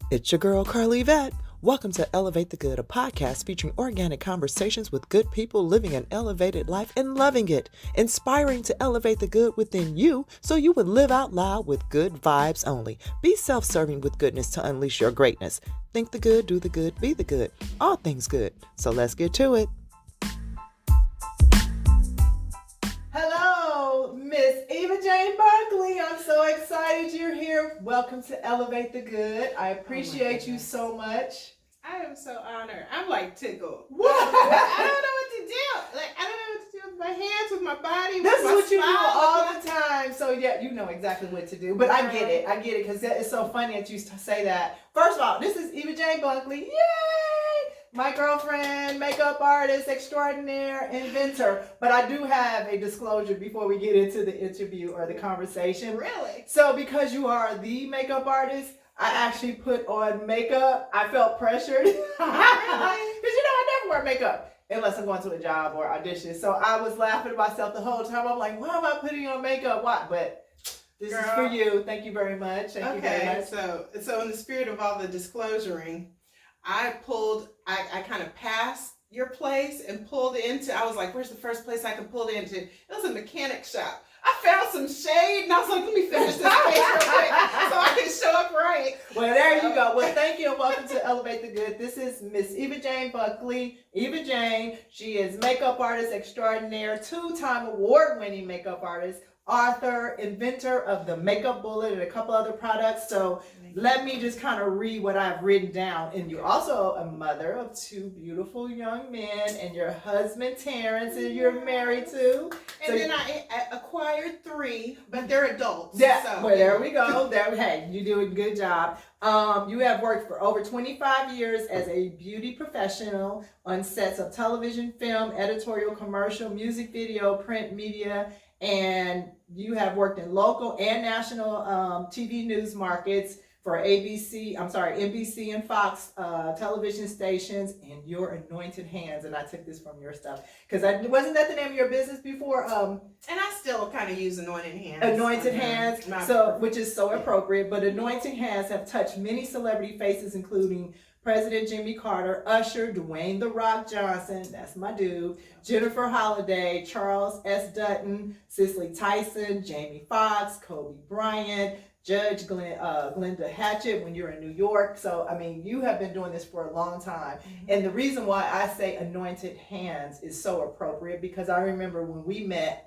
It's your girl, Carla Yvette. Welcome to Elevate the Good, a podcast featuring organic conversations with good people living an elevated life and loving it, inspiring to elevate the good within you so you would live out loud with good vibes only. Be self-serving with goodness to unleash your greatness. Think the good, do the good, be the good. All things good. So let's get to it. Hello, Miss Eva Jane Bunkley. I'm so excited you're here. Welcome to Elevate the Good. I appreciate you so much. I am so honored. I'm like tickled. What? I don't know what to do. Like, I don't know what to do with my hands, with my body. This is with my what you do smile, all the time. So yeah, you know exactly what to do. But I get it because it's so funny that you say that. First of all, this is Eva Jane Bunkley. Yay! My girlfriend, makeup artist extraordinaire, inventor. But I do have a disclosure before we get into the interview or the conversation. Really? So because you are the makeup artist, I actually put on makeup. I felt pressured. Because I never wear makeup unless I'm going to a job or audition. So I was laughing to myself the whole time. I'm like, why am I putting on makeup? Why? But this is for you. Thank you very much. Thank you very much. So in the spirit of all the disclosuring, I kind of passed your place and pulled into, I was like, where's the first place I can pull into? It was a mechanic shop. I found some shade and I was like, let me finish this space real quick so I can show up right. Well, there you go. Well, thank you and welcome to Elevate the Good. This is Miss Eva Jane Bunkley. Eva Jane, she is makeup artist extraordinaire, 2-time award-winning makeup artist, author, inventor of the Makeup Bullet and a couple other products. So let me just kind of read what I've written down. And you're also a mother of 2 beautiful young men and your husband, Terrence, and you're married to. And then I acquired 3, but they're adults. Yeah, so. Well, there we go. Hey, you're doing a good job. You have worked for over 25 years as a beauty professional on sets of television, film, editorial, commercial, music video, print media, and you have worked in local and national TV news markets for NBC and Fox television stations, and your anointed hands. And I took this from your stuff because wasn't that the name of your business before? And I still kind of use anointed hands. Anointed hands, which is so appropriate. But anointed hands have touched many celebrity faces, including President Jimmy Carter, Usher, Dwayne "The Rock" Johnson, that's my dude, Jennifer Holliday, Charles S. Dutton, Cicely Tyson, Jamie Foxx, Kobe Bryant, Judge Glenda Hatchett when you're in New York. So, I mean, you have been doing this for a long time. Mm-hmm. And the reason why I say anointed hands is so appropriate because I remember when we met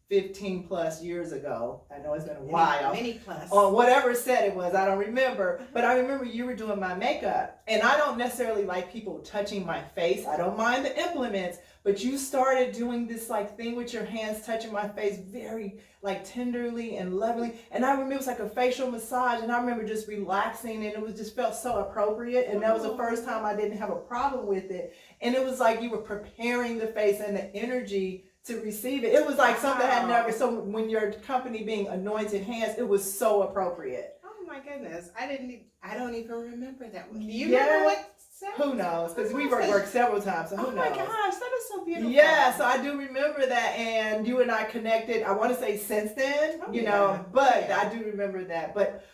15 plus years ago. I know it's been a while. Many plus. On whatever set it was, I don't remember. But I remember you were doing my makeup. And I don't necessarily like people touching my face. I don't mind the implements. But you started doing this like thing with your hands touching my face very like tenderly and lovingly. And I remember it was like a facial massage. And I remember just relaxing and it was just felt so appropriate. And that was the first time I didn't have a problem with it. And it was like you were preparing the face and the energy to receive it. It was like something I had never, so when your company being Anointed Hands, it was so appropriate. Oh my goodness. I don't even remember that one. Do you remember what set? Who knows? Because we've worked several times, so who knows? Oh my gosh, that is so beautiful. Yeah, so I do remember that, and you and I connected, I want to say since then, but I do remember that. But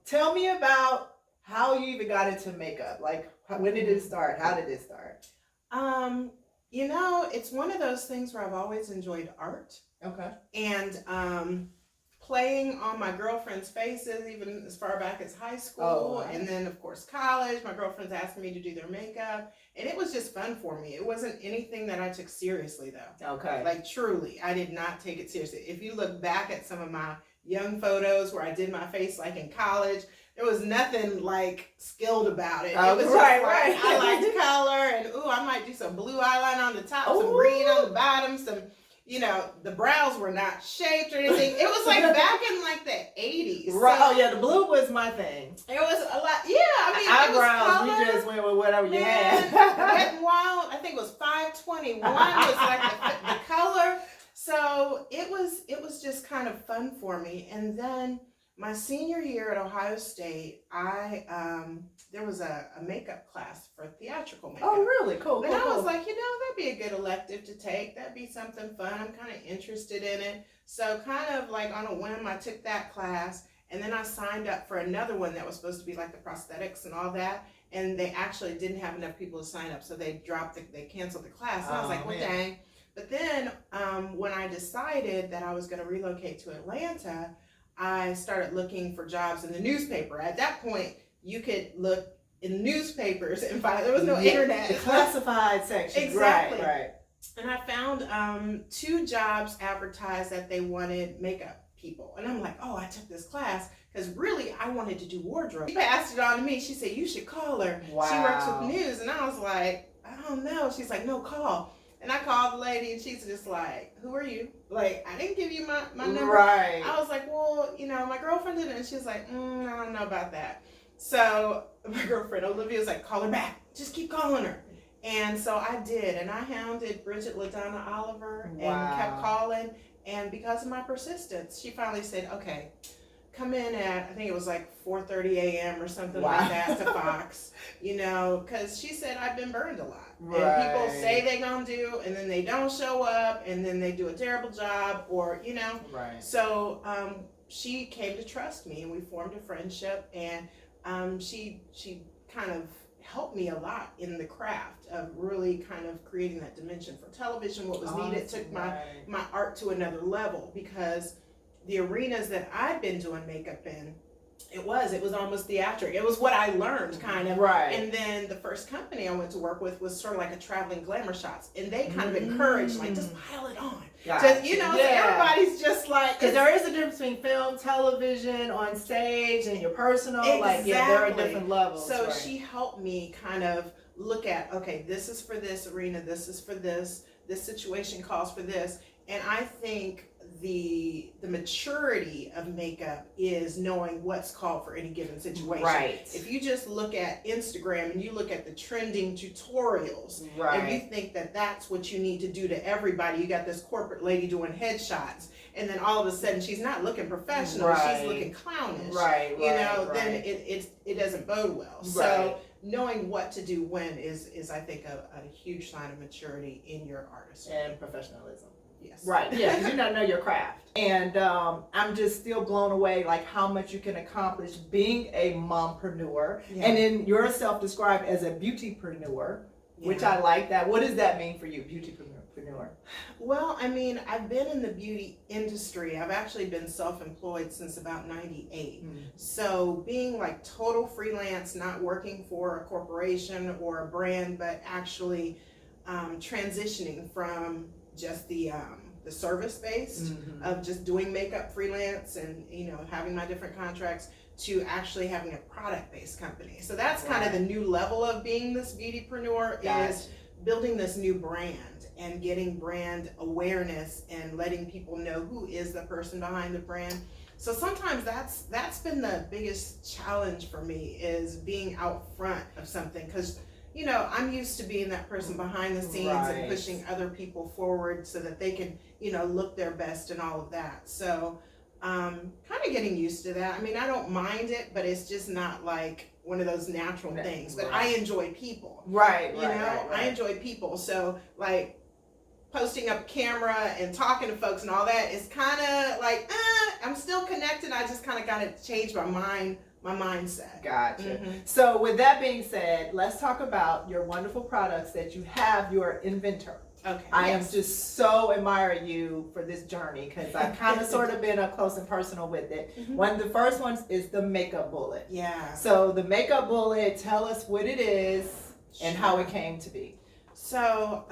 tell me about how you even got into makeup. Like, when did it start? How did it start? It's one of those things where I've always enjoyed art. Okay. And playing on my girlfriend's faces, even as far back as high school. Oh, wow. And then, of course, college. My girlfriend's asking me to do their makeup. And it was just fun for me. It wasn't anything that I took seriously, though. Okay. Like, truly, I did not take it seriously. If you look back at some of my young photos where I did my face, like in college, there was nothing like skilled about it. It was just right. I liked color and I might do some blue eyeliner on the top, some green on the bottom, some, the brows were not shaped or anything. It was like back in like the 80s. Right. So, the blue was my thing. It was a lot. Yeah, eyebrows, we just went with whatever you had. Wet and Wild, I think it was 521 was like the color. So it was just kind of fun for me. And then my senior year at Ohio State, there was a makeup class for theatrical makeup. Oh, really? Cool. And I was like, that'd be a good elective to take. That'd be something fun. I'm kind of interested in it. So kind of like on a whim, I took that class. And then I signed up for another one that was supposed to be like the prosthetics and all that. And they actually didn't have enough people to sign up. So they canceled the class. And I was like, well, dang. But then when I decided that I was going to relocate to Atlanta, I started looking for jobs in the newspaper. At that point, you could look in newspapers and find, there was no internet. The classified section. Exactly. Right. And I found 2 jobs advertised that they wanted makeup people. And I'm like, oh, I took this class because really I wanted to do wardrobe. She passed it on to me. She said, you should call her. Wow. She works with news. And I was like, I don't know. She's like, no, call. And I called the lady and she's just like, who are you? Like, I didn't give you my number. Right. I was like, well, you know, my girlfriend did it. And she was like, I don't know about that. So my girlfriend Olivia was like, call her back. Just keep calling her. And so I did. And I hounded Bridget LaDonna Oliver and kept calling. And because of my persistence, she finally said, okay, come in at, I think it was like 4:30 a.m. or something like that to Fox, you know, because she said I've been burned a lot. Right. And people say they're going to do, and then they don't show up, and then they do a terrible job, or, you know. Right. So she came to trust me, and we formed a friendship, and she kind of helped me a lot in the craft of really kind of creating that dimension for television, what was needed, took my art to another level, because the arenas that I've been doing makeup in, it was almost theatric. It was what I learned, kind of. Right. And then the first company I went to work with was sort of like a traveling glamour shots, and they kind of encouraged, like, just pile it on. Just, you know, so everybody's just like, because there is a difference between film, television, on stage, and your personal. Exactly. Like, there are different levels. So she helped me kind of look at, okay, this is for this arena, this is for this situation calls for this. And I think the maturity of makeup is knowing what's called for any given situation. Right. If you just look at Instagram and you look at the trending tutorials, right. and you think that that's what you need to do to everybody, you got this corporate lady doing headshots, and then all of a sudden she's not looking professional, she's looking clownish. Right. You know, then it doesn't bode well. So knowing what to do when is I think a huge sign of maturity in your artistry and professionalism. Yes. Right. Yeah. Because you don't know your craft, and I'm just still blown away, like how much you can accomplish being a mompreneur, and then you're self-described as a beautypreneur, which I like that. What does that mean for you, beautypreneur? Well, I mean, I've been in the beauty industry. I've actually been self-employed since about '98. So being like total freelance, not working for a corporation or a brand, but actually transitioning from just the service based of just doing makeup freelance and, you know, having my different contracts to actually having a product based company. So that's kind of the new level of being this beautypreneur, is building this new brand and getting brand awareness and letting people know who is the person behind the brand. So sometimes that's been the biggest challenge for me, is being out front of something, because you know, I'm used to being that person behind the scenes and pushing other people forward so that they can, you know, look their best and all of that. So kind of getting used to that. I mean, I don't mind it, but it's just not like one of those natural things. But I enjoy people. Right. You know, I enjoy people. So like posting up camera and talking to folks and all that is kind of like, I'm still connected. I just kind of got to change my mindset. Gotcha. So with that being said, let's talk about your wonderful products that you have, your Inventor. Okay. I am just so admire you for this journey, because I've kind of sort of been up close and personal with it. One of the first ones is the makeup bullet. Yeah. So the makeup bullet, tell us what it is and how it came to be. So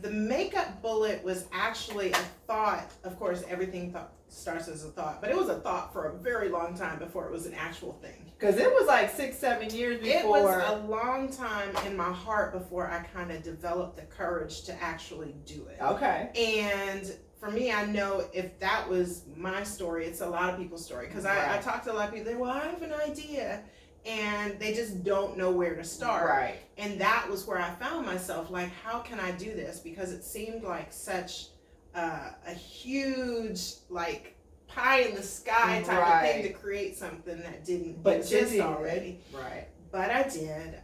the makeup bullet was actually a thought. Of course, everything starts as a thought, but it was a thought for a very long time before it was an actual thing. Because it was like 6-7 years before. It was a long time in my heart before I kind of developed the courage to actually do it. Okay. And for me, I know if that was my story, it's a lot of people's story. Because I talk to a lot of people, they're, well, I have an idea, and they just don't know where to start. Right. And that was where I found myself, like, how can I do this? Because it seemed like such a huge, like, pie in the sky type of thing to create something that didn't exist already. Right. But I did.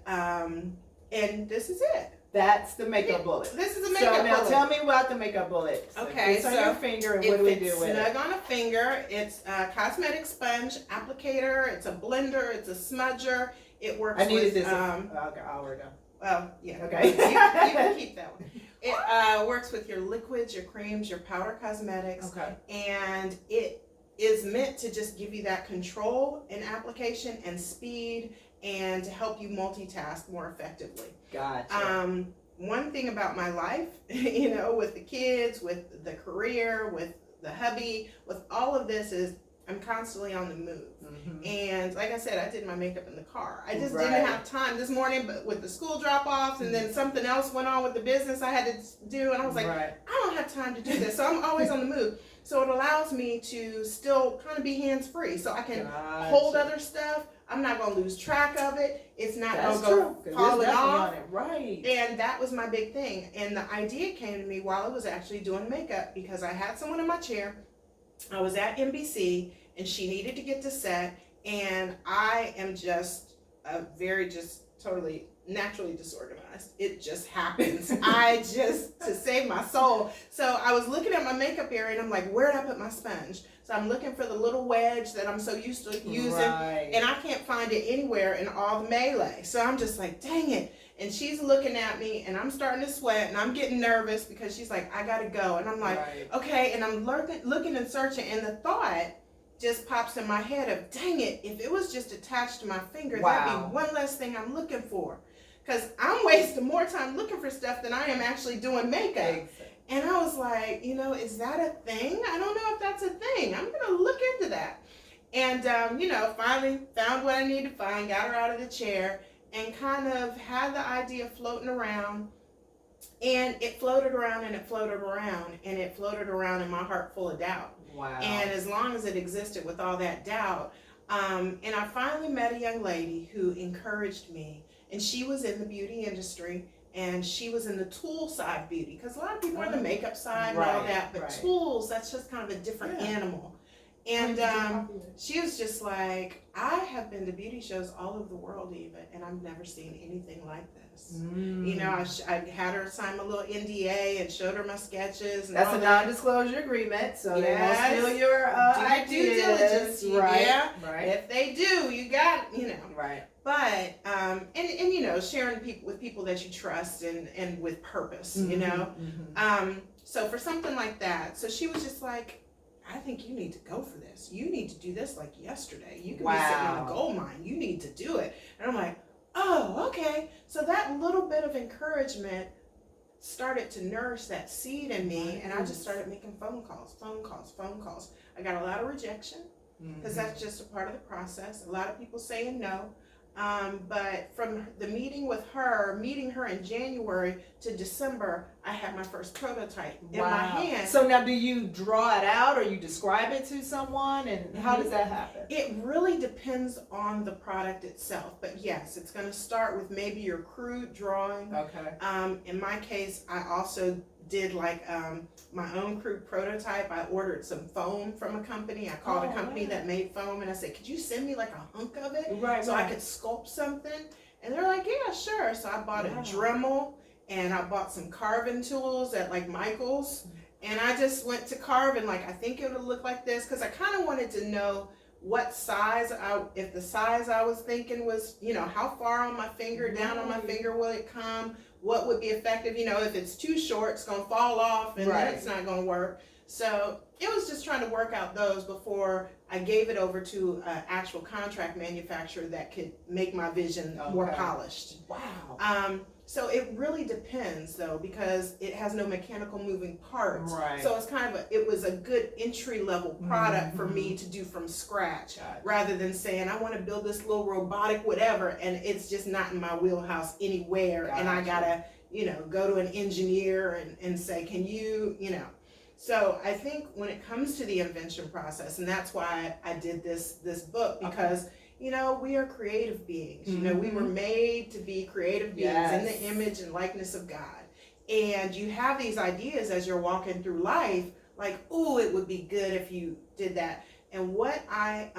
And this is it. That's the makeup bullet. This is a makeup bullet. So now tell me about the makeup bullet. Okay, so on your finger, and what do we do with it? Snug on a finger. It's a cosmetic sponge, applicator. It's a blender. It's a smudger. It works. I needed with, this an hour ago. Well, yeah. Okay. You can keep that one. It works with your liquids, your creams, your powder cosmetics. Okay. And it is meant to just give you that control in application and speed, and to help you multitask more effectively. Gotcha. One thing about my life, you know, with the kids, with the career, with the hubby, with all of this, is I'm constantly on the move. Mm-hmm. And like I said, I did my makeup in the car. I just Right. didn't have time this morning, but with the school drop-offs, and then something else went on with the business I had to do, and I was like, Right. I don't have time to do this. So I'm always on the move. So it allows me to still kind of be hands-free, so I can Gotcha. hold other stuff. I'm not going to lose track of it. It's not going That's to go true. falling off. On it. Right. And that was my big thing. And the idea came to me while I was actually doing makeup, because I had someone in my chair. I was at NBC, and she needed to get to set, and I am just totally naturally disorganized. It just happens. To save my soul. So I was looking at my makeup area, and I'm like, where did I put my sponge? So I'm looking for the little wedge that I'm so used to using, Right. and I can't find it anywhere in all the melee. So I'm just like, dang it. And she's looking at me, and I'm starting to sweat, and I'm getting nervous, because she's like, I gotta go. And I'm like, Right. okay. And I'm looking and searching, and the thought just pops in my head of, dang it, if it was just attached to my finger, that'd be one less thing I'm looking for. Because I'm wasting more time looking for stuff than I am actually doing makeup. Exactly. And I was like, you know, is that a thing? I don't know if that's a thing. I'm going to look into that. And, finally found what I needed to find, got her out of the chair, and kind of had the idea floating around. And it floated around, and it floated around, and it floated around in my heart full of doubt. Wow. And as long as it existed with all that doubt, and I finally met a young lady who encouraged me, and she was in the beauty industry, and she was in the tool side beauty, because a lot of people are in the makeup side and all that, but tools, that's just kind of a different animal. And she was just like, I have been to beauty shows all over the world, Eva, and I've never seen anything like this. You know, I had her sign my little NDA and showed her my sketches. And that's all a that. non-disclosure agreement, so Yes. they won't steal your ideas. Due diligence, Right. yeah. Right. If they do, you got, Right. But and sharing with people that you trust and with purpose, Mm-hmm. So for something like that, so she was just like, I think you need to go for this. You need to do this like yesterday. You could be sitting in a gold mine. You need to do it. And I'm like, oh, okay. So that little bit of encouragement started to nourish that seed in me, and I just started making phone calls. I got a lot of rejection, because that's just a part of the process. A lot of people saying no. But from the meeting her in January to December, I had my first prototype in my hand. So now, do you draw it out, or you describe it to someone, and how does that happen? It really depends on the product itself. But yes, it's going to start with maybe your crude drawing. Okay. In my case, I also did my own crude prototype. I ordered some foam from a company. I called a company that made foam, and I said, could you send me like a hunk of it so I could sculpt something? And they're like, yeah, sure. So I bought a Dremel, and I bought some carving tools at like Michael's, and I just went to carve, and I think it would look like this, because I kind of wanted to know what size, if the size I was thinking was, how far on my finger, down on my finger will it come? What would be effective? If it's too short, it's going to fall off, and then it's not going to work. So it was just trying to work out those before I gave it over to an actual contract manufacturer that could make my vision more polished. Wow. So it really depends, though, because it has no mechanical moving parts. Right. So it's it was a good entry level product for me to do from scratch, rather than saying, I want to build this little robotic whatever, and it's just not in my wheelhouse anywhere. And I gotta, go to an engineer and say, can you, So I think when it comes to the invention process, and that's why I did this book, because we are creative beings. We were made to be creative beings in the image and likeness of God. And you have these ideas as you're walking through life, like, oh, it would be good if you did that. And what I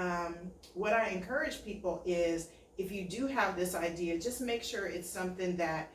encourage people is, if you do have this idea, just make sure it's something that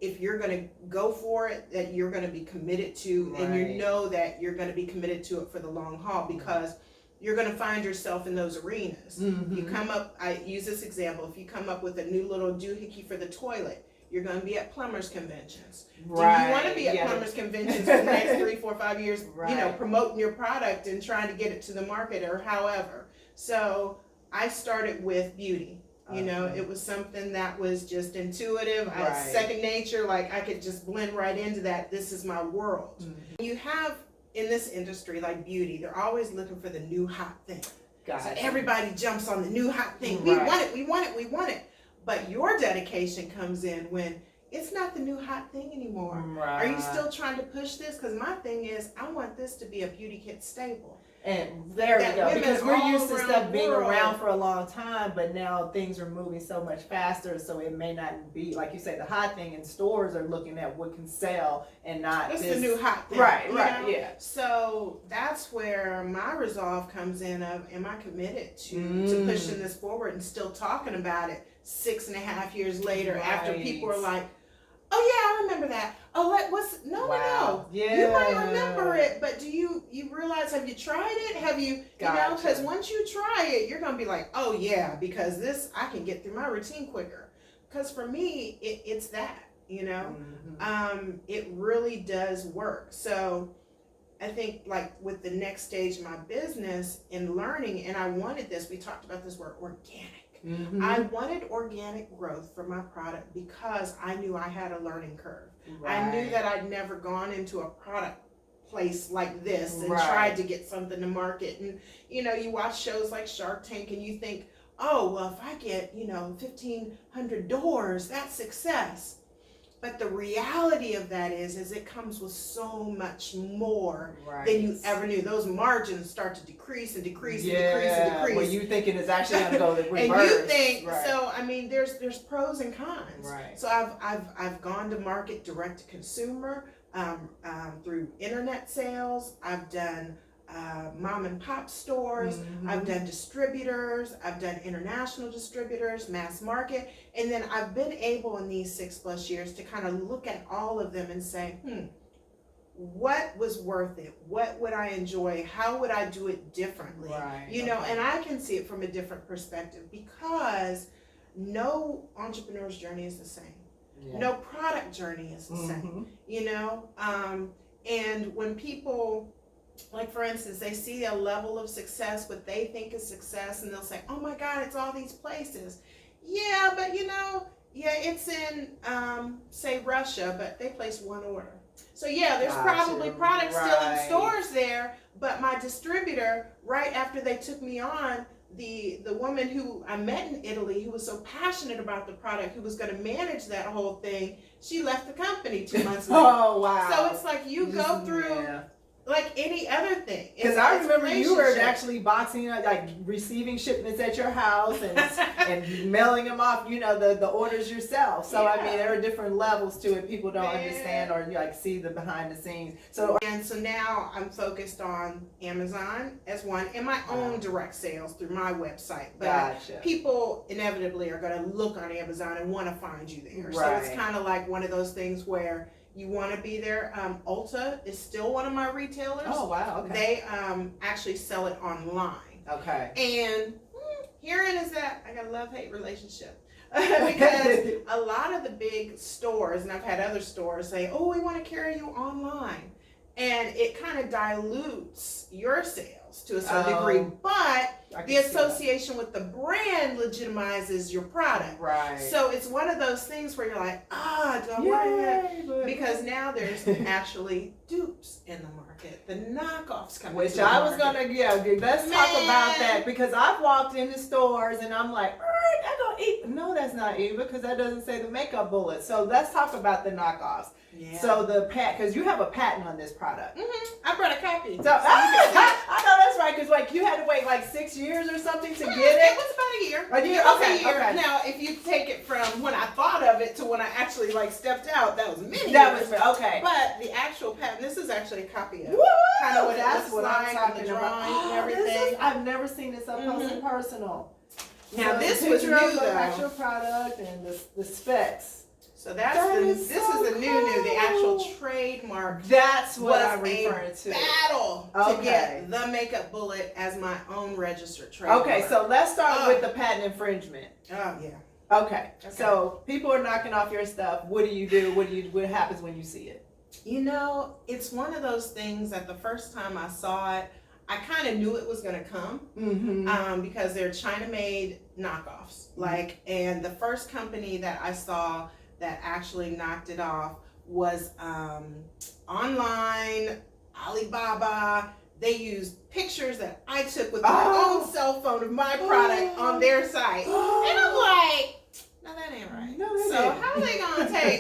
if you're going to go for it, that you're going to be committed to, and you know that you're going to be committed to it for the long haul, because you're going to find yourself in those arenas. You come up, I use this example, if you come up with a new little doohickey for the toilet, you're going to be at plumbers conventions. Do you want to be at plumbers conventions for the next 3, 4, 5 years, you know, promoting your product and trying to get it to the market or however? So I started with beauty. You know, it was something that was just intuitive, second nature, like I could just blend right into that. This is my world. You have, in this industry, like beauty, they're always looking for the new hot thing. So everybody jumps on the new hot thing. We want it, we want it, we want it. But your dedication comes in when it's not the new hot thing anymore. Are you still trying to push this? Because my thing is, I want this to be a beauty kit staple. And there we go, because we're used to stuff being around for a long time, but now things are moving so much faster, so it may not be, like you say, the hot thing, and stores are looking at what can sell and not this this. The new hot thing. Right, So that's where my resolve comes in of, am I committed to pushing this forward and still talking about it 6.5 years later after people are like, oh yeah, I remember that. Oh, no. Yeah. You might remember it, but do you realize, have you tried it? Have you, you know, because once you try it, you're going to be like, oh yeah, because this, I can get through my routine quicker. Because for me, it's that, you know, it really does work. So I think like with the next stage of my business in learning, and I wanted this, we talked about this word organic. I wanted organic growth for my product because I knew I had a learning curve. I knew that I'd never gone into a product place like this and tried to get something to market. And, you know, you watch shows like Shark Tank and you think, oh, well, if I get, you know, 1,500 doors, that's success. But the reality of that is it comes with so much more than you ever knew. Those margins start to decrease and decrease and decrease and decrease. Well, you thinking it's actually going to go the reverse. And you think so. I mean, there's pros and cons. So I've gone to market direct to consumer through internet sales. I've done mom and pop stores, I've done distributors, I've done international distributors, mass market, and then I've been able in these 6+ years to kind of look at all of them and say, what was worth it? What would I enjoy? How would I do it differently? You know, and I can see it from a different perspective because no entrepreneur's journey is the same. No product journey is the same, you know, and when people, like for instance, they see a level of success, what they think is success, and they'll say, oh my God, it's all these places. Yeah, but you know, it's in, say Russia, but they place one order. So yeah, there's probably products still in stores there, but my distributor, right after they took me on, the woman who I met in Italy, who was so passionate about the product, who was going to manage that whole thing, she left the company 2 months later. Oh, wow. So it's like you go through like any other thing. Because I remember you were actually boxing, like receiving shipments at your house and mailing them off, you know, the orders yourself. So I mean, there are different levels to it. People don't understand or like see the behind the scenes. So now I'm focused on Amazon as one and my own direct sales through my website. But people inevitably are going to look on Amazon and want to find you there. So it's kind of like one of those things where you want to be there. Ulta is still one of my retailers. Oh, wow. Okay. They actually sell it online. Okay. And herein is that I got a love-hate relationship. Because a lot of the big stores, and I've had other stores say, oh, we want to carry you online. And it kind of dilutes your sales to a certain degree. But the association with the brand legitimizes your product. So it's one of those things where you're like, do I want that? Because now there's actually dupes in the market. The knockoffs coming. Which I was going to, let's talk about that. Because I've walked into stores and I'm like, all right, I'm going to eat. No, that's not Eva, because that doesn't say the makeup bullet. So let's talk about the knockoffs. So the because you have a patent on this product. I brought a copy. So I know that's right, because like you had to wait like 6 years or something to get it. It was about a year. A year? Okay. Now, if you take it from when I thought of it to when I actually like stepped out, that was many That years. was okay. But the actual patent, this is actually a copy of it. Woo! Kind of what That's it what looks I'm like, talking the drawing about. and everything. I've never seen this up close and personal. Now So this the was picture new of the though. actual product and the specs. So this is the the actual trademark. That's what I'm referring to. Battle to get the makeup bullet as my own registered trademark. Okay, so let's start with the patent infringement. Oh yeah. Okay. So people are knocking off your stuff. What do you do? What happens when you see it? You know, it's one of those things that the first time I saw it, I kind of knew it was going to come because they're China-made knockoffs. And the first company that I saw that actually knocked it off was online, Alibaba. They used pictures that I took with my own cell phone of my product on their site. And I'm like, no, that ain't right. How are they going to take?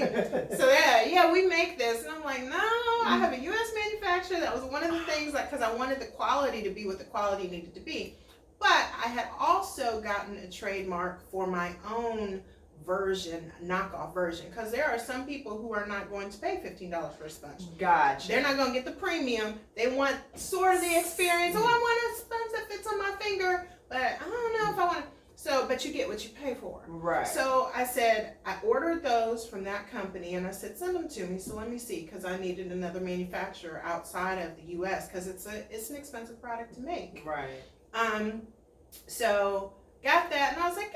So yeah, we make this. And I'm like, no, I have a U.S. manufacturer. That was one of the things because I wanted the quality to be what the quality needed to be. But I had also gotten a trademark for my own version, knockoff version, because there are some people who are not going to pay $15 for a sponge. Gotcha. They're not going to get the premium. They want sort of the experience. Oh, I want a sponge that fits on my finger, but I don't know if I want to. So, but you get what you pay for. Right. So I said, I ordered those from that company and I said, send them to me. So let me see, because I needed another manufacturer outside of the U.S. because it's an expensive product to make. Right. So got that and I was like,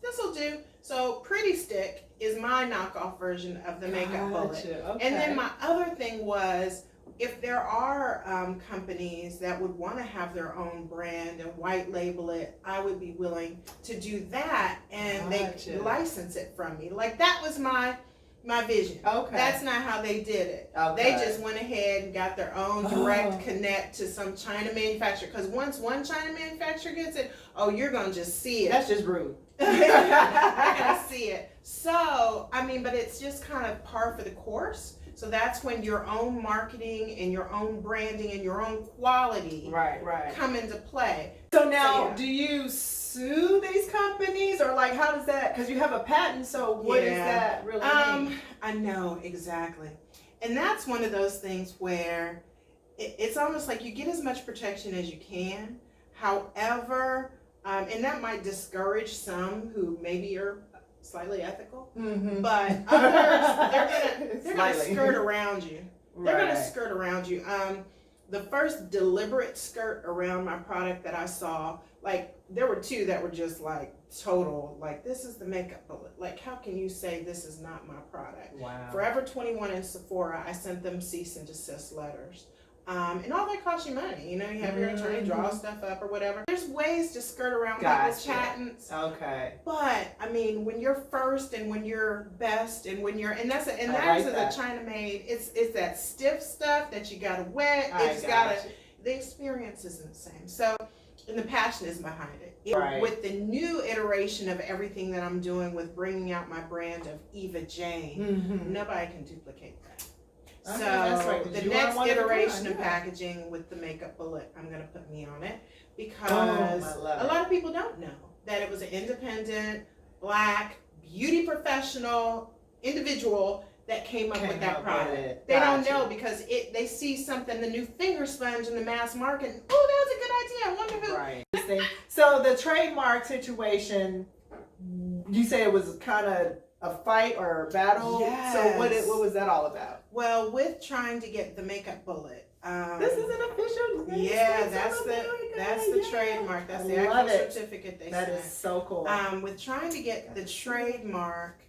this will do. So Pretty Stick is my knockoff version of the makeup bullet. Okay. And then my other thing was, if there are companies that would want to have their own brand and white label it, I would be willing to do that, and they license it from me. Like that was my vision. Okay. That's not how they did it. Okay. They just went ahead and got their own direct connect to some China manufacturer. Because once one China manufacturer gets it, you're gonna just see it. That's just rude. You're gonna see it. So I mean, but it's just kind of par for the course. So that's when your own marketing and your own branding and your own quality come into play. So now, do you sue these companies, or like how does that? Because you have a patent, so what does that really mean? I know exactly, and that's one of those things where it's almost like you get as much protection as you can. However, and that might discourage some who maybe are slightly ethical, but others they're gonna skirt around you. They're gonna skirt around you. The first deliberate skirt around my product that I saw, like there were two that were just like total, like this is the makeup bullet. Like how can you say this is not my product? Wow. Forever 21 and Sephora, I sent them cease and desist letters. And all that costs you money. You know, you have your attorney draw stuff up or whatever. There's ways to skirt around people's patents. Okay. But I mean, when you're first and when you're best and when you're that is a China made. It's that stiff stuff that you gotta wet. The experience isn't the same. So, and the passion is behind it. With the new iteration of everything that I'm doing with bringing out my brand of Eva Jane, nobody can duplicate that. So the next iteration of packaging with the makeup bullet, I'm going to put me on it because a lot of people don't know that it was an independent, black, beauty professional individual that came up with that product. They don't know because they see something, the new finger sponge in the mass market, and, that was a good idea. I wonder who. Right. So the trademark situation, you say it was kind of a fight or a battle? Yes. So what was that all about? Well, with trying to get the makeup bullet. This is an official. Yeah, that's the trademark. That's the actual certificate they sent. That is so cool. With trying to get the trademark,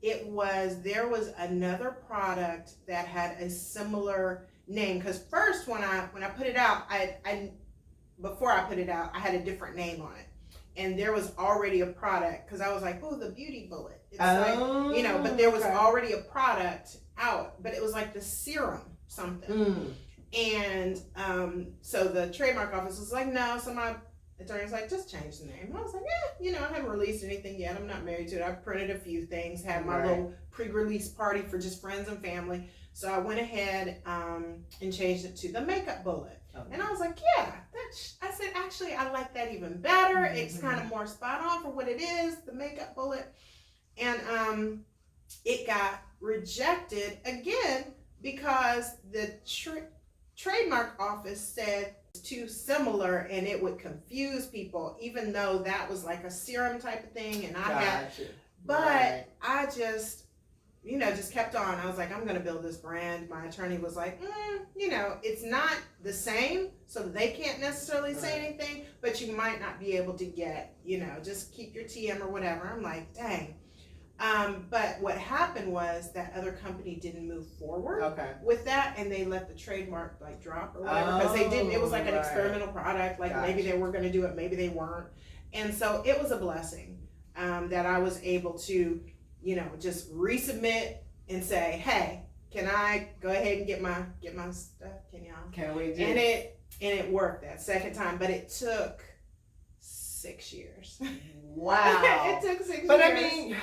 there was another product that had a similar name. Because first, when I put it out, before I put it out, I had a different name on it. And there was already a product, because I was like, the beauty bullet. It's but there was already a product out, but it was like the serum something. And so the trademark office was like, no. So my attorney was like, just change the name. And I was like, I haven't released anything yet. I'm not married to it. I've printed a few things, had my little pre-release party for just friends and family. So I went ahead and changed it to the makeup bullet. And I was like, I said, actually, I like that even better. It's kind of more spot on for what it is, the makeup bullet. And it got rejected again because the trademark office said it's too similar and it would confuse people, even though that was like a serum type of thing. And I just kept on. I was like, I'm going to build this brand. My attorney was like, it's not the same, so they can't necessarily say anything, but you might not be able to get, just keep your TM or whatever. I'm like, dang. But what happened was that other company didn't move forward with that, and they let the trademark like drop or whatever, because they didn't. It was like an experimental product. Like maybe they were going to do it, maybe they weren't. And so it was a blessing that I was able to, just resubmit and say, hey, can I go ahead and get my stuff? Can we do? And it worked that second time, but it took 6 years. Wow. It took 6 years. But I mean,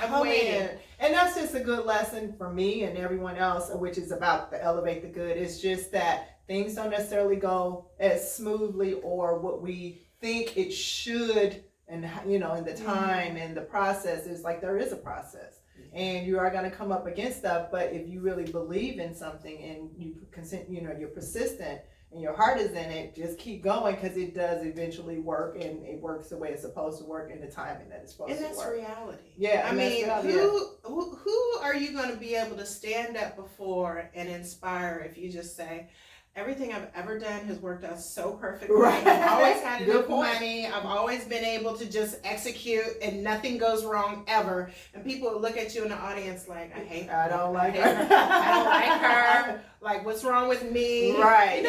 and that's just a good lesson for me and everyone else, which is about the elevate the good. It's just that things don't necessarily go as smoothly or what we think it should, and in the time and the process is like there is a process. And you are going to come up against stuff, but if you really believe in something and you're persistent and your heart is in it, just keep going, because it does eventually work, and it works the way it's supposed to work in the timing that it's supposed to work. And that's reality. Yeah, I mean, who are you going to be able to stand up before and inspire if you just say, everything I've ever done has worked out so perfectly. Right. I've always had enough money. I've always been able to just execute, and nothing goes wrong ever. And people will look at you in the audience like, I don't like her. I don't like her. Like, what's wrong with me? Right.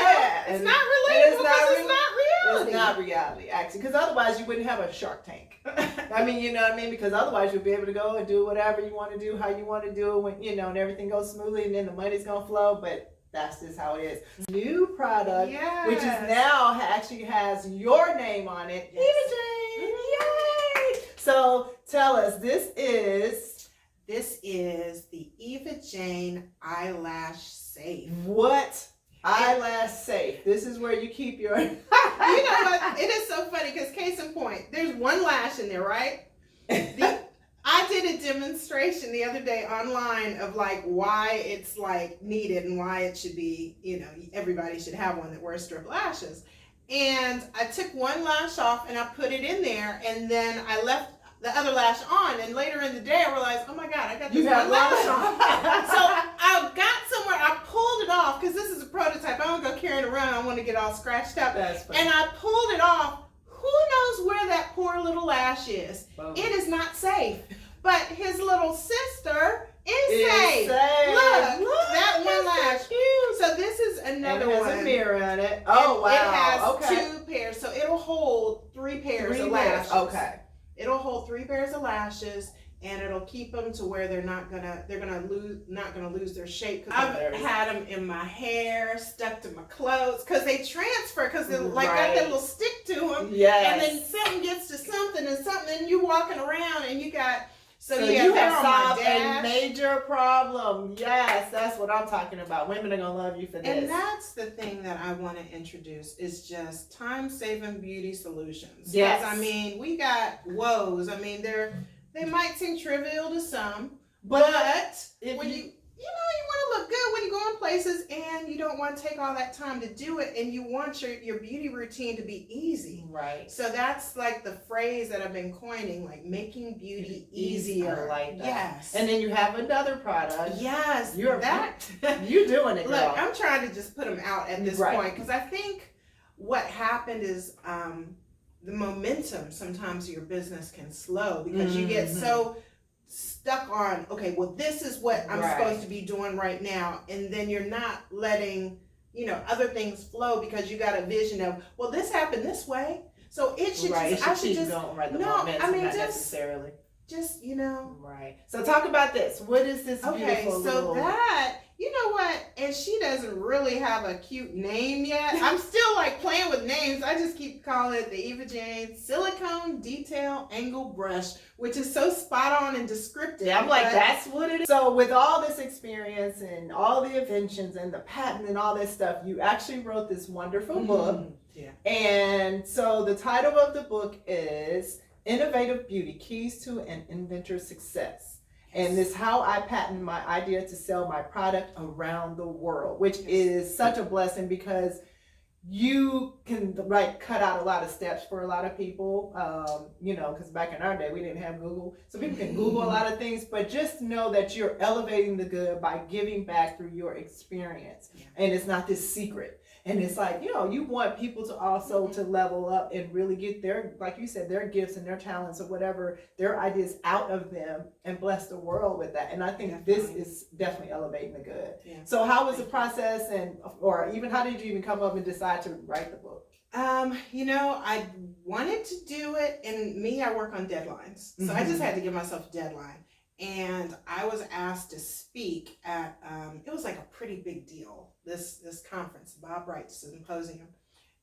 It's not relatable because it's not reality. It's not reality, actually, because otherwise you wouldn't have a Shark Tank. I mean, you know what I mean? Because otherwise you'll be able to go and do whatever you want to do, how you want to do it, when, and everything goes smoothly, and then the money's going to flow. But that's just how it is. New product, which is now actually has your name on it. Eva Jane. Yay! So tell us, this is the Eva Jane Eyelash Safe. What? Eyelash Safe. This is where you keep your... You know what? It is so funny because case in point, there's one lash in there, right? I did a demonstration the other day online of like why it's like needed and why it should be, everybody should have one that wears strip lashes. And I took one lash off and I put it in there, and then I left the other lash on, and later in the day I realized, oh my God, I got this one lash on. So I got somewhere, I pulled it off, because this is a prototype. I don't go carrying it around, I want to get all scratched up. That's funny. And I pulled it off. Who knows where that poor little lash is? It is not safe. But his little sister is safe. Look, that one lash. Cute. So this is another one. It has a mirror on it. Oh, wow. It has 2 pairs. So it'll hold 3 pairs of lashes. Okay. It'll hold 3 pairs of lashes, and it'll keep them to where they're not gonna lose their shape. I've had them in my hair, stuck to my clothes, because they transfer, because they like got that little stick to them. Yes. And then something gets to something, and you walking around, and you got. So you have solved a major problem. Yes, that's what I'm talking about. Women are gonna love you for this. And that's the thing that I want to introduce is just time-saving beauty solutions. Yes. I mean, we got woes. I mean, they might seem trivial to some, but when you want to look good when you go in places, and you don't want to take all that time to do it, and you want your beauty routine to be easy. Right. So that's like the phrase that I've been coining, like making beauty easier. I like that. Yes. And then you have another product. Yes. You're doing it, girl. Look, I'm trying to just put them out at this point, because I think what happened is the momentum sometimes your business can slow, because you get so stuck on, okay, well, this is what I'm supposed to be doing right now, and then you're not letting other things flow, because you got a vision of, well, this happened this way, so it should necessarily just right. So talk about this. What is this beautiful little... that, you know what, and she doesn't really have a cute name yet. I'm still like playing with names. I just keep calling it the Eva Jane Silicone Detail Angle Brush, which is so spot on and descriptive. I'm like, that's what it is. So with all this experience and all the inventions and the patent and all this stuff, you actually wrote this wonderful book. Yeah. And so the title of the book is Innovative Beauty, Keys to an Inventor's Success. And this is how I patent my idea to sell my product around the world, which is such a blessing, because you can can like cut out a lot of steps for a lot of people, you know, because back in our day we didn't have Google, so people can Google a lot of things, but just know that you're elevating the good by giving back through your experience, and it's not this secret. And it's like, you know, you want people to also to level up and really get their, like you said, their gifts and their talents or whatever, their ideas out of them and bless the world with that. And I think this is definitely elevating the good. Yeah. So how was the process, and or even how did you even come up and decide to write the book? You know, I wanted to do it, and I work on deadlines. So I just had to give myself a deadline. And I was asked to speak at, it was like a pretty big deal, this conference, Bob Wright's symposium.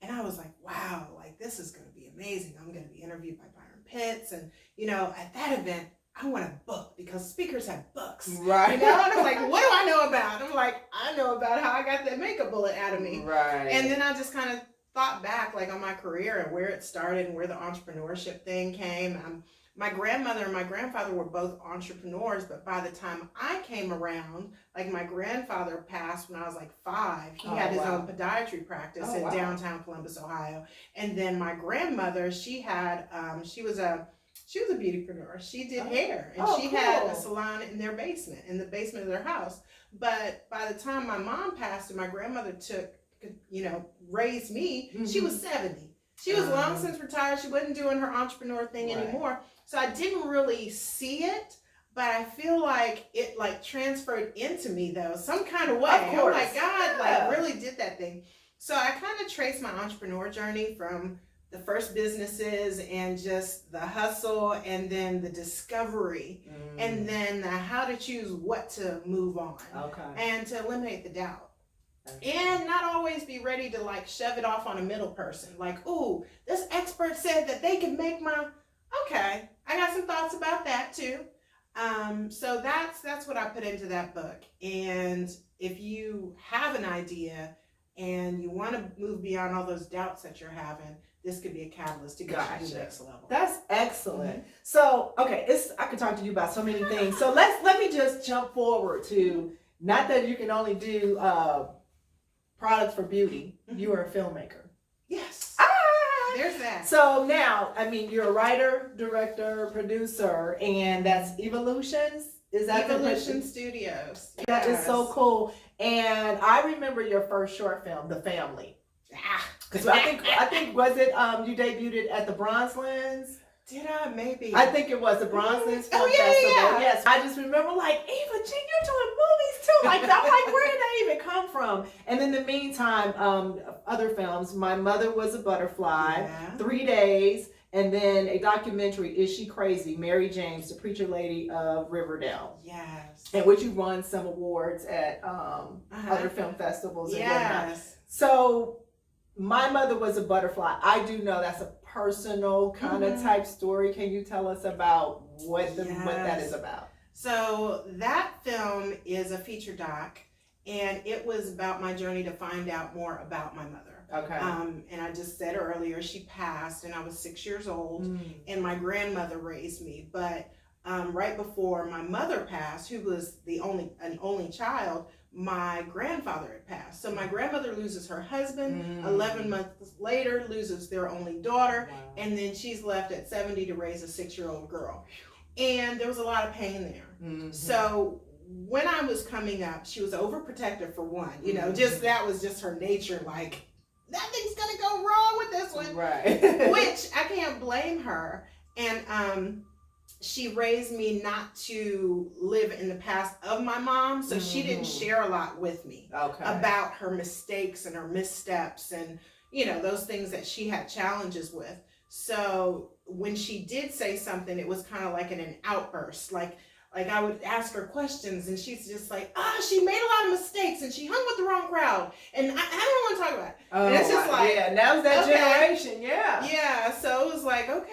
And I was like, wow, like this is going to be amazing. I'm going to be interviewed by Byron Pitts. And, you know, at that event, I want a book because speakers have books. Right. You know, and I'm like, what do I know about? I'm like, I know about how I got that makeup bullet out of me. Right. And then I just kind of thought back like on my career and where it started and where the entrepreneurship thing came. My grandmother and my grandfather were both entrepreneurs, but by the time I came around, like my grandfather passed when I was like 5. He had his own podiatry practice in downtown Columbus, Ohio. And then my grandmother, she had, she was a beautypreneur. She did hair, and she had a salon in their basement, in the basement of their house. But by the time my mom passed and my grandmother raised me, she was 70. She was long since retired. She wasn't doing her entrepreneur thing anymore. So I didn't really see it, but I feel like it like transferred into me though, some kind of way. I'm like, God, like really did that thing. So I kind of traced my entrepreneur journey from the first businesses and just the hustle, and then the discovery, and then how to choose what to move on, and to eliminate the doubt. And not always be ready to like shove it off on a middle person. Like, ooh, this expert said that they can make my, okay, I got some thoughts about that too. So that's what I put into that book. And if you have an idea and you want to move beyond all those doubts that you're having, this could be a catalyst to get you to the next level. That's excellent. So, okay, I could talk to you about so many things. So let me just jump forward to, not that you can only do products for beauty. You are a filmmaker. Yes. There's that. So now, I mean, you're a writer, director, producer, and that's Evolutions. Is that Evolution Studios? That is so cool. And I remember your first short film, The Family. Because I think was it you debuted it at the Bronze Lens? Did I? Maybe. I think it was the Bronze Lens Film Festival. Yes. I just remember like, Eva Jane, you're doing movies too. Like, I'm like, where did that even come from? And in the meantime, other films. My Mother Was a Butterfly, 3 Days, and then a documentary, Is She Crazy? Mary James, the preacher lady of Riverdale. Yes. And which you won some awards at other film festivals and whatnot. So My Mother Was a Butterfly. I do know that's a personal kind of type story. Can you tell us about what that is about? So that film is a feature doc, and it was about my journey to find out more about my mother. Okay. And I just said earlier, she passed, and I was 6 years old, and my grandmother raised me. But right before my mother passed, who was an only child, my grandfather had passed. So my grandmother loses her husband, 11 months later loses their only daughter, and then she's left at 70 to raise a 6-year-old girl. And there was a lot of pain there. So when I was coming up, she was overprotective for one, you know, just that was just her nature, like, nothing's gonna go wrong with this one. Right. Which I can't blame her. And she raised me not to live in the past of my mom, so she didn't share a lot with me about her mistakes and her missteps and, you know, those things that she had challenges with. So when she did say something, it was kind of like an outburst. Like I would ask her questions, and she's just like, she made a lot of mistakes, and she hung with the wrong crowd, and I don't want to talk about it. And it's just like, that was that generation, Yeah, so it was like, okay.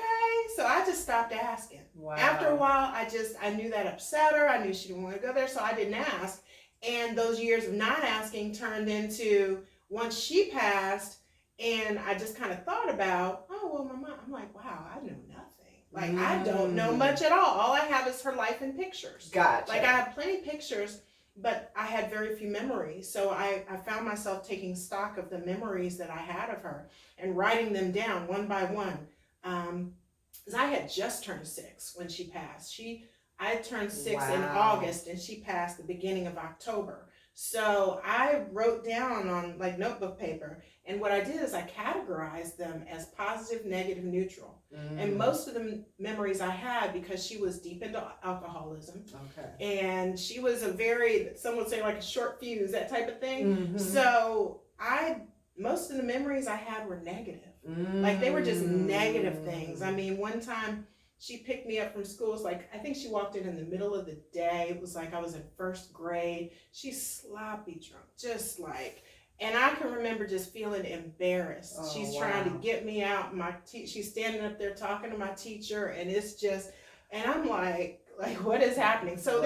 So I just stopped asking. Wow. After a while, I knew that upset her. I knew she didn't want to go there, so I didn't ask. And those years of not asking turned into, once she passed, and I just kind of thought about, my mom. I'm like, wow, I know nothing. Like, I don't know much at all. All I have is her life in pictures. Gotcha. Like, I have plenty of pictures, but I had very few memories. So I found myself taking stock of the memories that I had of her and writing them down one by one. Because I had just turned 6 when she passed. I turned 6 in August, and she passed the beginning of October. So I wrote down on like notebook paper, and what I did is I categorized them as positive, negative, neutral. And most of the memories I had, because she was deep into alcoholism, and she was some would say like a short fuse, that type of thing. So most of the memories I had were negative. Like they were just negative things. I mean, one time she picked me up from school. It was like, I think she walked in the middle of the day. It was like I was in 1st grade. She's sloppy drunk, just like, and I can remember just feeling embarrassed. She's trying to get me out. She's standing up there talking to my teacher, and it's just, and I'm like what is happening? So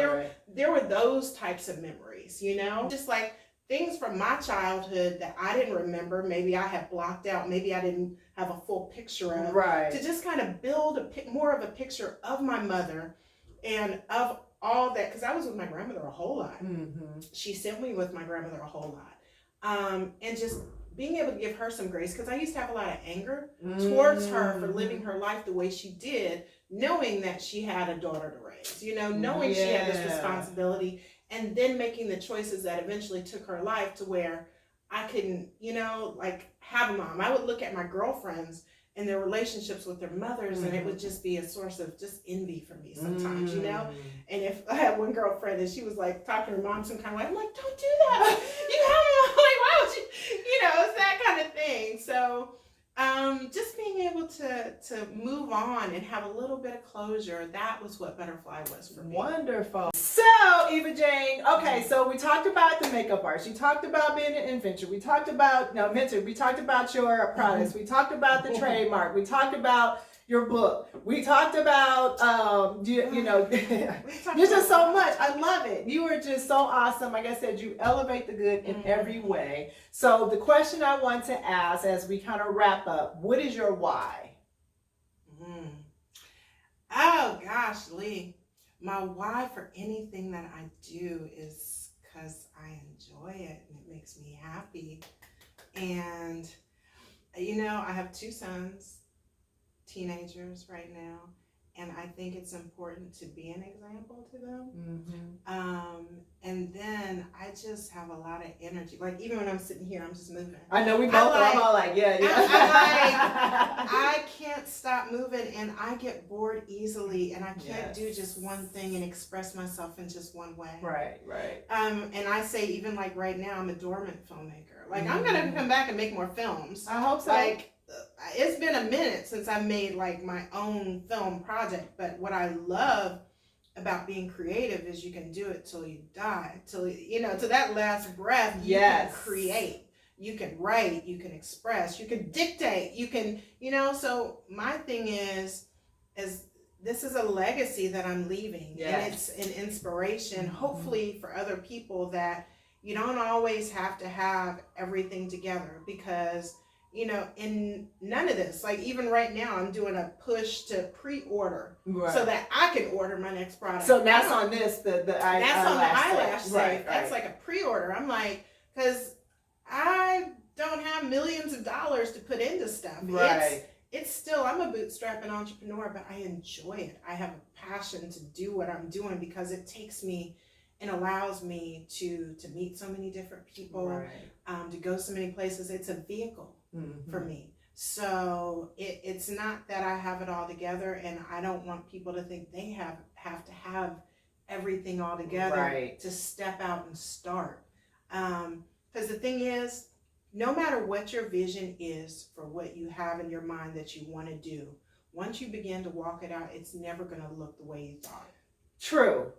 there were those types of memories, you know, just like things from my childhood that I didn't remember. Maybe I had blocked out. Maybe I didn't have a full picture of. To just kind of build more of a picture of my mother and of all that, because I was with my grandmother a whole lot. She sent me with my grandmother a whole lot. And just being able to give her some grace, because I used to have a lot of anger towards her for living her life the way she did, knowing that she had a daughter to raise, you know, knowing she had this responsibility, and then making the choices that eventually took her life to where I couldn't, you know, like have a mom. I would look at my girlfriends and their relationships with their mothers, and it would just be a source of just envy for me sometimes, you know? And if I had one girlfriend and she was like talking to her mom some kind of way, I'm like, don't do that. You have me, like, why would you know, it's that kind of thing. So just being able to move on and have a little bit of closure, that was what Butterfly was for me. Wonderful. So, Eva Jane, okay, so we talked about the makeup artist. You talked about being an inventor. We talked about, we talked about your products. We talked about the trademark. We talked about your book. We talked about, you know, you're just so much. I love it. You are just so awesome. Like I said, you elevate the good in every way. So the question I want to ask as we kind of wrap up, what is your why? Oh gosh, Lee. My why for anything that I do is because I enjoy it and it makes me happy. And, you know, I have 2 sons, teenagers right now, and I think it's important to be an example to them. And then I just have a lot of energy. Like even when I'm sitting here, I'm just moving. I know we both are all like, yeah. I can't stop moving, and I get bored easily, and I can't do just one thing and express myself in just one way. Right. And I say even like right now, I'm a dormant filmmaker. Like I'm gonna come back and make more films. I hope so. Like it's been a minute since I made like my own film project, but what I love about being creative is you can do it till you die, till you know, to that last breath. You can create, you can write, you can express, you can dictate, you can, you know. So my thing is this is a legacy that I'm leaving, and it's an inspiration, hopefully for other people, that you don't always have to have everything together, because you know, in none of this, like even right now, I'm doing a push to pre-order so that I can order my next product. So that's on this, that's on the eyelash safe. Right. That's like a pre-order. I'm like, because I don't have millions of dollars to put into stuff. It's still, I'm a bootstrapping entrepreneur, but I enjoy it. I have a passion to do what I'm doing because it takes me and allows me to meet so many different people, to go so many places. It's a vehicle for me. So it's not that I have it all together, and I don't want people to think they have to have everything all together to step out and start. Because the thing is, no matter what your vision is for what you have in your mind that you want to do, once you begin to walk it out, it's never going to look the way you thought. True.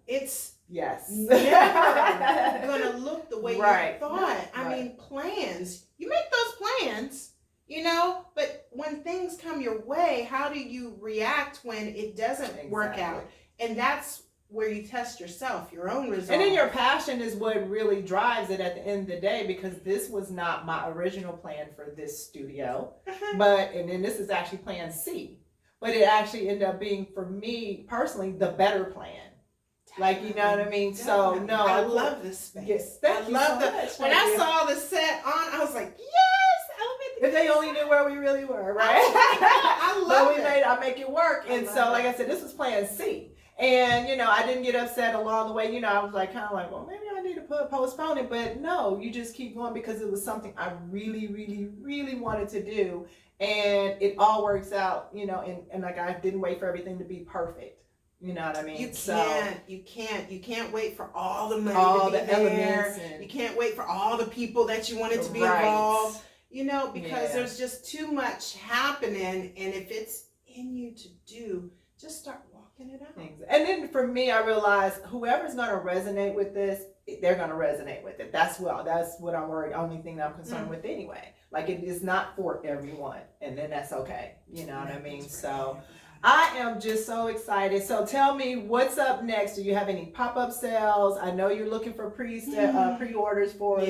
It's never going to look the way you thought. I mean, plans, you make those plans, you know, but when things come your way, how do you react when it doesn't work out? And that's where you test yourself, your own results. And then your passion is what really drives it at the end of the day, because this was not my original plan for this studio, and then this is actually plan C, but it actually ended up being, for me personally, the better plan Like, you know what I mean? So, no. I love this space. Yes, thank you so much. When I saw the set on, I was like, yes, Elevate the If they only knew where we really were, right? I love it. I make it work. And so, like I said, this was plan C. And, you know, I didn't get upset along the way. You know, I was like, kind of like, well, maybe I need to postpone it. But no, you just keep going because it was something I really, really, really wanted to do. And it all works out, you know, and like I didn't wait for everything to be perfect. You know what I mean? You can't wait for all the money all to be the there. elements. You can't wait for all the people that you wanted to be involved. You know, because there's just too much happening. And if it's in you to do, just start walking it out. And then for me, I realized whoever's going to resonate with this, they're going to resonate with it. That's what I'm worried. Only thing that I'm concerned with anyway. Like it is not for everyone, and then that's okay. You know what I mean? So I am just so excited. So tell me what's up next. Do you have any pop-up sales? I know you're looking for pre-orders for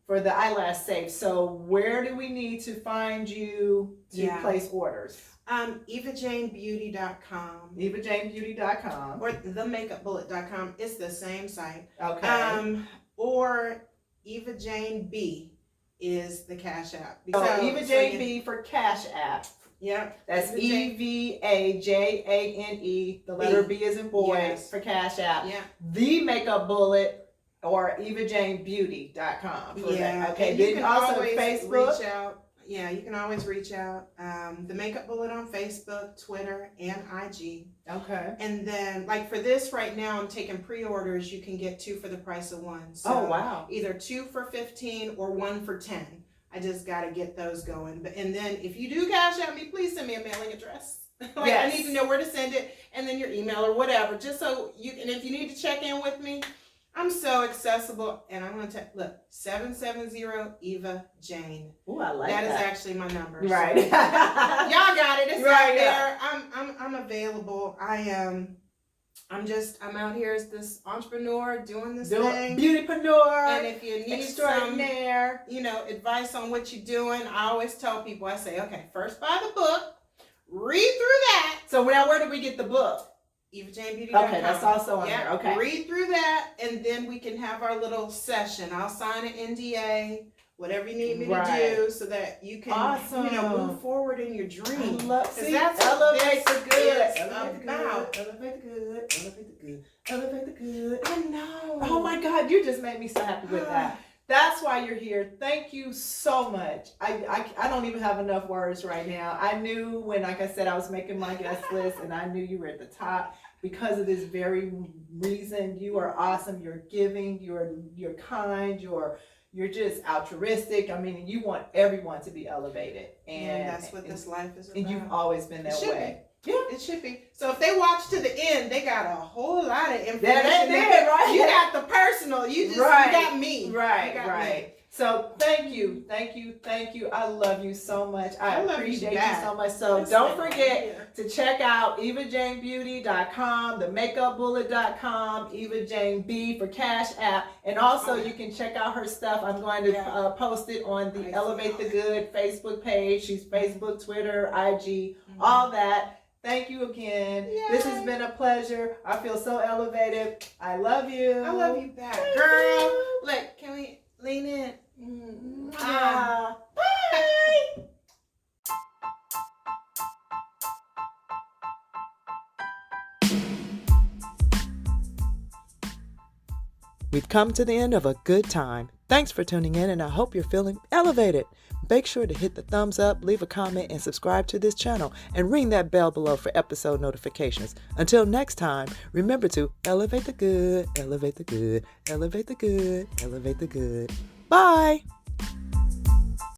for the eyelash safe. So where do we need to find you to place orders? EvaJaneBeauty.com. EvaJaneBeauty.com. Or themakeupbullet.com. It's the same site. Okay. Or Eva Jane B is the Cash App. So Eva Jane B for Cash App. Yep. That's EVA JANE. The letter B is in boy for Cash App. Yeah. The Makeup Bullet or EvaJaneBeauty.com. Yeah. Okay. And you can also always Facebook. reach out. Yeah, you can always reach out. The Makeup Bullet on Facebook, Twitter, and IG. Okay. And then, like for this right now, I'm taking pre-orders. You can get 2 for the price of 1. So wow. Either 2 for $15 or 1 for $10. I just got to get those going. And then if you do Cash App me, please send me a mailing address. I need to know where to send it, and then your email or whatever, just so you. And if you need to check in with me, I'm so accessible, and I'm going to look 770 Eva Jane. Ooh, I like that. That is actually my number. Right. So. Y'all got it. It's right there. I'm available. I'm out here as this entrepreneur doing this thing. Beautypreneur. And if you need some, advice on what you're doing, I always tell people, I say, okay, first buy the book, read through that. So now where do we get the book? EvaJaneBeauty.com. Okay, that's also on there. Okay. Read through that, and then we can have our little session. I'll sign an NDA, whatever you need me to do, so that you can, move forward in your dream. That's elevate the good. Elevate the good. I know. Oh my God, you just made me so happy with that. That's why you're here. Thank you so much. I don't even have enough words right now. I knew when, like I said, I was making my guest list, and I knew you were at the top because of this very reason. You are awesome. You're giving. You're kind. You're just altruistic. I mean, you want everyone to be elevated, and that's what this life is about. And you've always been that way. Yeah, it should be. So if they watch to the end, they got a whole lot of information. Right? You got the personal. You got me. Right. So thank you. I love you so much. I appreciate you so much. So don't forget to check out EvaJaneBeauty.com, themakeupbullet.com, Eva Jane B for Cash App, and also you can check out her stuff. I'm going to post it on the Elevate the Good Facebook page. She's Facebook, Twitter, IG, all that. Thank you again. Yay. This has been a pleasure. I feel so elevated. I love you. I love you back, girl. Look, can we lean in? Bye. We've come to the end of a good time. Thanks for tuning in, and I hope you're feeling elevated. Make sure to hit the thumbs up, leave a comment, and subscribe to this channel, and ring that bell below for episode notifications. Until next time, remember to elevate the good, elevate the good, elevate the good, elevate the good. Bye!